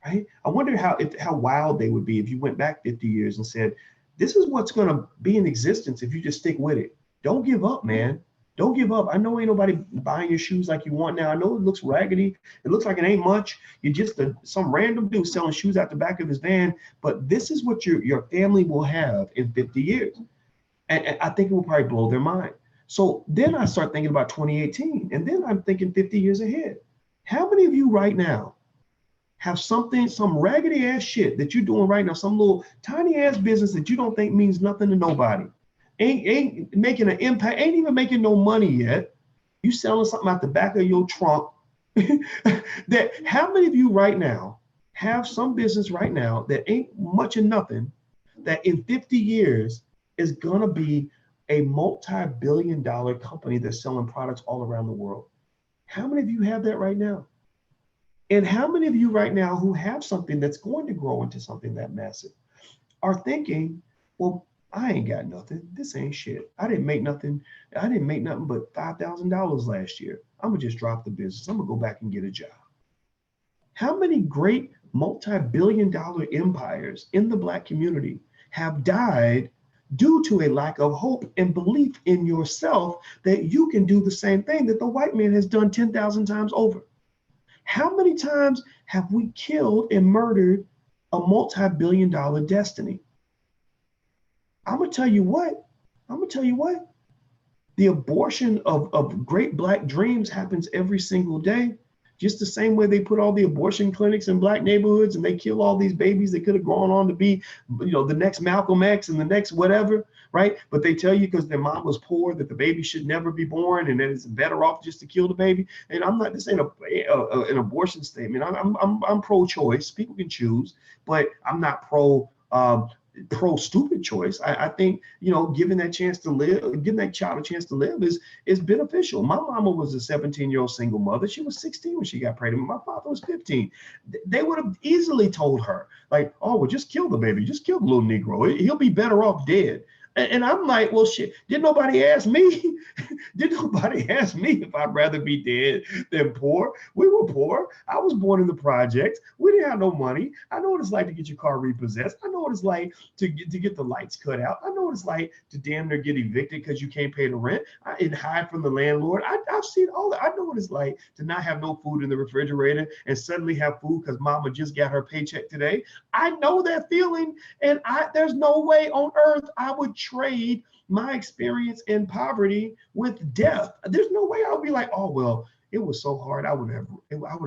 right? I wonder how wild they would be if you went back 50 years and said, this is what's going to be in existence if you just stick with it. Don't give up, man. Don't give up. I know ain't nobody buying your shoes like you want now. I know it looks raggedy. It looks like it ain't much. You're just some random dude selling shoes out the back of his van. But this is what your family will have in 50 years. And I think it will probably blow their mind. So then I start thinking about 2018. And then I'm thinking 50 years ahead. How many of you right now have some raggedy ass shit that you're doing right now, some little tiny ass business that you don't think means nothing to nobody? Ain't making an impact, ain't even making no money yet. You selling something out the back of your trunk. That how many of you right now have some business right now that ain't much of nothing, that in 50 years is gonna be a multi-billion-dollar company that's selling products all around the world? How many of you have that right now? And how many of you right now who have something that's going to grow into something that massive are thinking, well, I ain't got nothing. This ain't shit. I didn't make nothing but $5,000 last year. I'm gonna just drop the business. I'm gonna go back and get a job. How many great multi-billion-dollar empires in the Black community have died due to a lack of hope and belief in yourself that you can do the same thing that the white man has done 10,000 times over? How many times have we killed and murdered a multi-billion-dollar destiny? I'm gonna tell you what. The abortion of great Black dreams happens every single day. Just the same way they put all the abortion clinics in Black neighborhoods and they kill all these babies that could have gone on to be, the next Malcolm X and the next whatever, right? But they tell you because their mom was poor that the baby should never be born and that it's better off just to kill the baby. And this ain't an abortion statement. I'm pro-choice. People can choose, but I'm not pro stupid choice. I think, giving that chance to live, giving that child a chance to live is beneficial. My mama was a 17-year-old single mother. She was 16 when she got pregnant. My father was 15. They would have easily told her, like, oh, well, just kill the baby. Just kill the little Negro. He'll be better off dead. And I'm like, well, shit, did nobody ask me? Did nobody ask me if I'd rather be dead than poor? We were poor. I was born in the projects. We didn't have no money. I know what it's like to get your car repossessed. I know what it's like to get the lights cut out. I know what it's like to damn near get evicted because you can't pay the rent and hide from the landlord. I've seen all that. I know what it's like to not have no food in the refrigerator and suddenly have food because mama just got her paycheck today. I know that feeling, and there's no way on earth I would trade my experience in poverty with death. There's no way I would be like, oh, well, it was so hard. I would have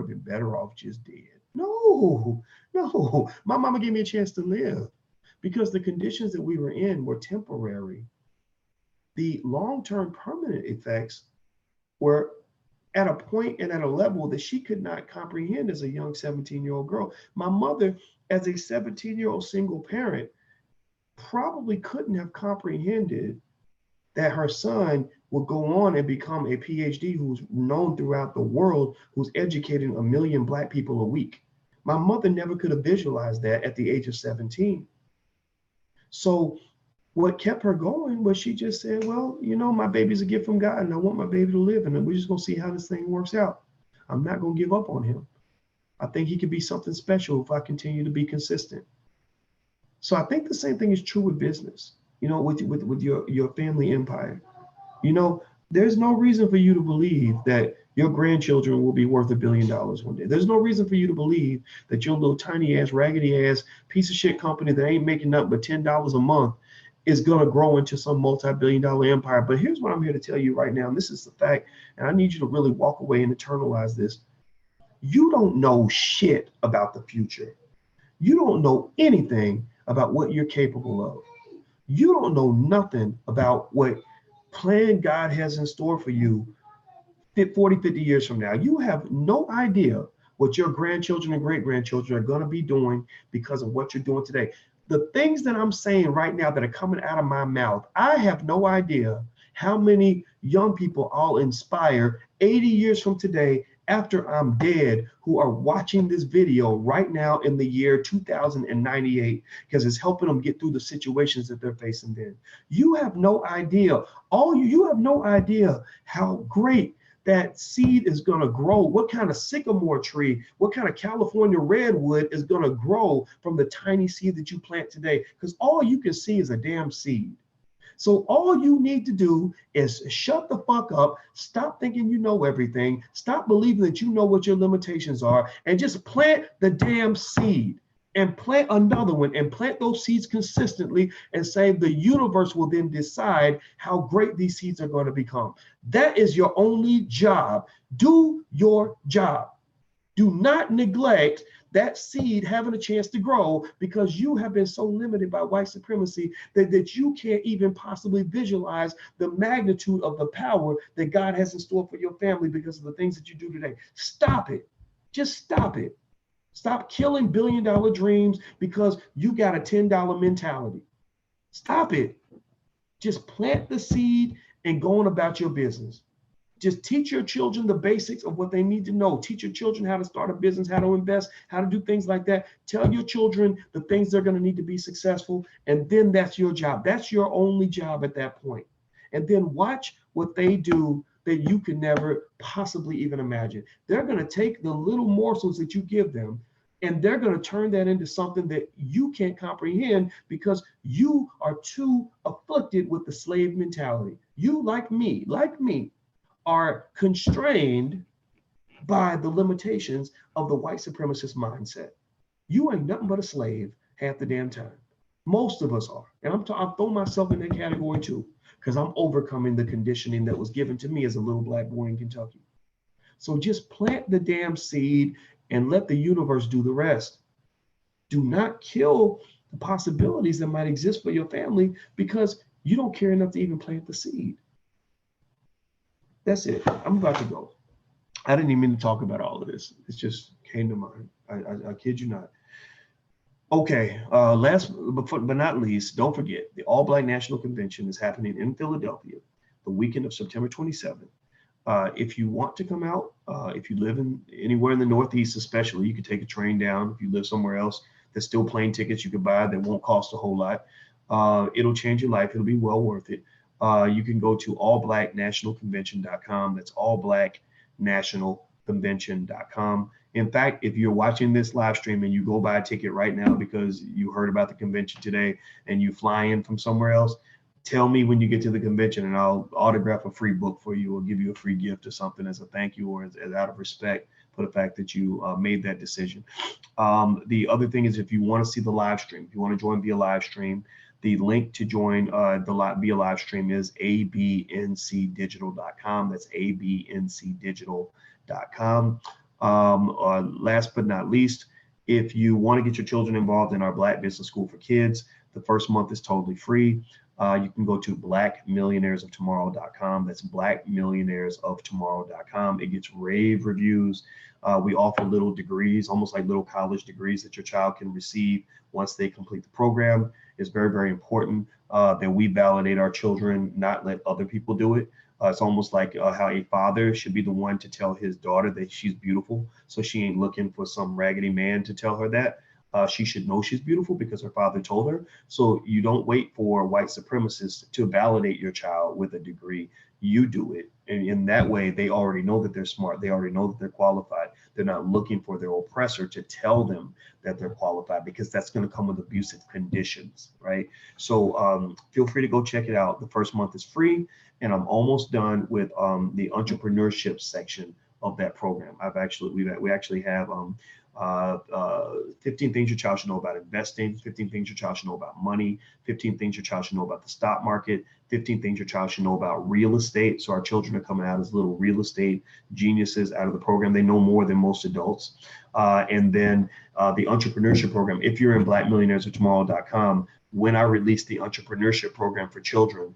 been better off just dead. No. My mama gave me a chance to live because the conditions that we were in were temporary. The long-term permanent effects were at a point and at a level that she could not comprehend as a young 17-year-old girl. My mother, as a 17-year-old single parent, probably couldn't have comprehended that her son would go on and become a PhD who's known throughout the world, who's educating 1 million Black people a week. My mother never could have visualized that at the age of 17. So what kept her going was she just said, well, my baby's a gift from God and I want my baby to live, and we're just gonna see how this thing works out. I'm not gonna give up on him. I think he could be something special if I continue to be consistent. So I think the same thing is true with business, with your family empire. There's no reason for you to believe that your grandchildren will be worth $1 billion one day. There's no reason for you to believe that your little tiny ass, raggedy ass piece of shit company that ain't making nothing but $10 a month is going to grow into some multi-billion-dollar empire. But here's what I'm here to tell you right now, and this is the fact, and I need you to really walk away and internalize this. You don't know shit about the future. You don't know anything about what you're capable of. You don't know nothing about what plan God has in store for you 40, 50 years from now. You have no idea what your grandchildren and great-grandchildren are going to be doing because of what you're doing today. The things that I'm saying right now that are coming out of my mouth, I have no idea how many young people I'll inspire 80 years from today after I'm dead who are watching this video right now in the year 2098 because it's helping them get through the situations that they're facing then. You have no idea. You have no idea how great that seed is going to grow, what kind of sycamore tree, what kind of California redwood is going to grow from the tiny seed that you plant today, because all you can see is a damn seed. So all you need to do is shut the fuck up, stop thinking you know everything, stop believing that you know what your limitations are, and just plant the damn seed. And plant another one and plant those seeds consistently and say the universe will then decide how great these seeds are going to become. That is your only job. Do your job. Do not neglect that seed having a chance to grow because you have been so limited by white supremacy that you can't even possibly visualize the magnitude of the power that God has in store for your family because of the things that you do today. Stop it. Just stop it. Stop killing billion-dollar dreams because you got a $10 mentality. Stop it. Just plant the seed and go on about your business. Just teach your children the basics of what they need to know. Teach your children how to start a business, how to invest, how to do things like that. Tell your children the things they're going to need to be successful. And then that's your job. That's your only job at that point. And then watch what they do that you can never possibly even imagine. They're going to take the little morsels that you give them and they're going to turn that into something that you can't comprehend because you are too afflicted with the slave mentality. You, like me, are constrained by the limitations of the white supremacist mindset. You ain't nothing but a slave half the damn time. Most of us are. And I'm throwing myself in that category too, because I'm overcoming the conditioning that was given to me as a little black boy in Kentucky. So just plant the damn seed and let the universe do the rest. Do not kill the possibilities that might exist for your family because you don't care enough to even plant the seed. That's it. I'm about to go. I didn't even mean to talk about all of this. It just came to mind. I kid you not. Okay, last but not least, don't forget, the All Black National Convention is happening in Philadelphia the weekend of September 27th. If you want to come out, if you live anywhere in the Northeast especially, you could take a train down. If you live somewhere else, there's still plane tickets you could buy that won't cost a whole lot. It'll change your life. It'll be well worth it. You can go to allblacknationalconvention.com. That's allblacknationalconvention.com. In fact, if you're watching this live stream and you go buy a ticket right now because you heard about the convention today and you fly in from somewhere else, tell me when you get to the convention and I'll autograph a free book for you or give you a free gift or something as a thank you or as out of respect for the fact that you made that decision. The other thing is if you want to see the live stream, if you want to join via live stream, the link to join via live stream is abncdigital.com. That's abncdigital.com. Last but not least, if you want to get your children involved in our Black Business School for Kids, the first month is totally free. You can go to blackmillionairesoftomorrow.com. That's blackmillionairesoftomorrow.com. It gets rave reviews. We offer little degrees, almost like little college degrees that your child can receive once they complete the program. It's very, very important that we validate our children, not let other people do it. It's almost like how a father should be the one to tell his daughter that she's beautiful. So she ain't looking for some raggedy man to tell her that. She should know she's beautiful because her father told her. So you don't wait for white supremacists to validate your child with a degree. You do it. And in that way, they already know that they're smart. They already know that they're qualified. They're not looking for their oppressor to tell them that they're qualified, because that's going to come with abusive conditions, right? So feel free to go check it out. The first month is free, and I'm almost done with the entrepreneurship section of that program. We actually have 15 things your child should know about investing, 15 things your child should know about money, 15 things your child should know about the stock market, 15 things your child should know about real estate. So our children are coming out as little real estate geniuses out of the program. They know more than most adults. And then the entrepreneurship program, if you're in blackmillionairesoftomorrow.com, when I release the entrepreneurship program for children,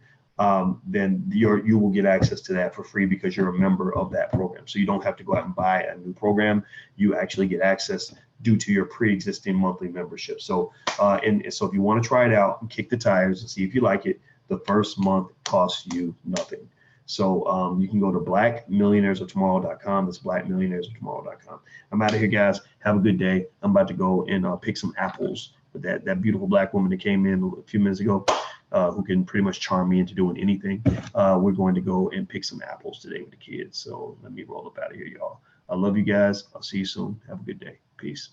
then you will get access to that for free, because you're a member of that program. So you don't have to go out and buy a new program. You actually get access due to your pre-existing monthly membership. So so if you want to try it out and kick the tires and see if you like it, the first month costs you nothing. So you can go to blackmillionairesoftomorrow.com. That's blackmillionairesoftomorrow.com. I'm out of here, guys. Have a good day. I'm about to go and pick some apples with that beautiful black woman that came in a few minutes ago, who can pretty much charm me into doing anything. We're going to go and pick some apples today with the kids. So let me roll up out of here, y'all. I love you guys. I'll see you soon. Have a good day. Peace.